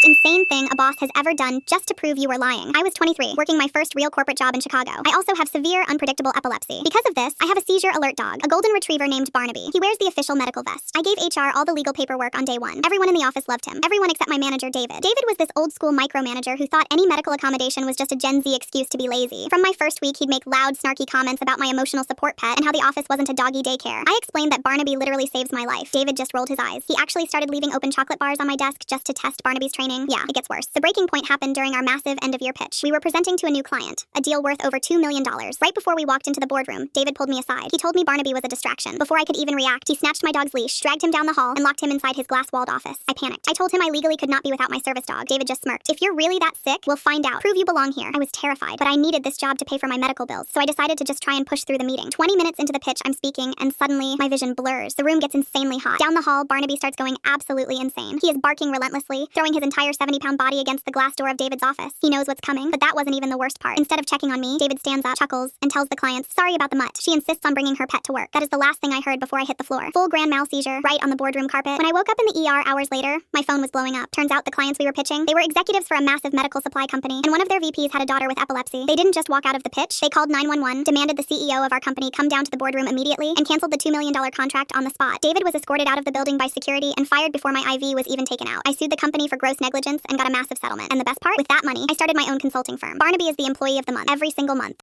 most insane thing a boss has ever done just to prove you were lying. I was 23, working my first real corporate job in Chicago. I also have severe, unpredictable epilepsy. Because of this, I have a seizure alert dog, a golden retriever named Barnaby. He wears the official medical vest. I gave HR all the legal paperwork on day one. Everyone in the office loved him. Everyone except my manager, David. David was this old-school micromanager who thought any medical accommodation was just a Gen Z excuse to be lazy. From my first week, he'd make loud, snarky comments about my emotional support pet and how the office wasn't a doggy daycare. I explained that Barnaby literally saves my life. David just rolled his eyes. He actually started leaving open chocolate bars on my desk just to test Barnaby's training. Yeah, it gets worse. The breaking point happened during our massive end-of-year pitch. We were presenting to a new client, a deal worth over $2 million. Right before we walked into the boardroom, David pulled me aside. He told me Barnaby was a distraction. Before I could even react, he snatched my dog's leash, dragged him down the hall, and locked him inside his glass-walled office. I panicked. I told him I legally could not be without my service dog. David just smirked. If you're really that sick, we'll find out. Prove you belong here. I was terrified, but I needed this job to pay for my medical bills, so I decided to just try and push through the meeting. 20 minutes into the pitch, I'm speaking, and suddenly, my vision blurs. The room gets insanely hot. Down the hall, Barnaby starts going absolutely insane. He is barking relentlessly, throwing his entire 70-pound body against the glass door of David's office. He knows what's coming, but that wasn't even the worst part. Instead of checking on me, David stands up, chuckles, and tells the clients, sorry about the mutt. She insists on bringing her pet to work. That is the last thing I heard before I hit the floor. Full grand mal seizure, right on the boardroom carpet. When I woke up in the ER hours later, my phone was blowing up. Turns out the clients we were pitching, they were executives for a massive medical supply company, and one of their VPs had a daughter with epilepsy. They didn't just walk out of the pitch, they called 911, demanded the CEO of our company come down to the boardroom immediately, and canceled the $2 million contract on the spot. David was escorted out of the building by security and fired before my IV was even taken out. I sued the company for gross negligence and got a massive settlement. And the best part? With that money, I started my own consulting firm. Barnaby is the employee of the month, every single month.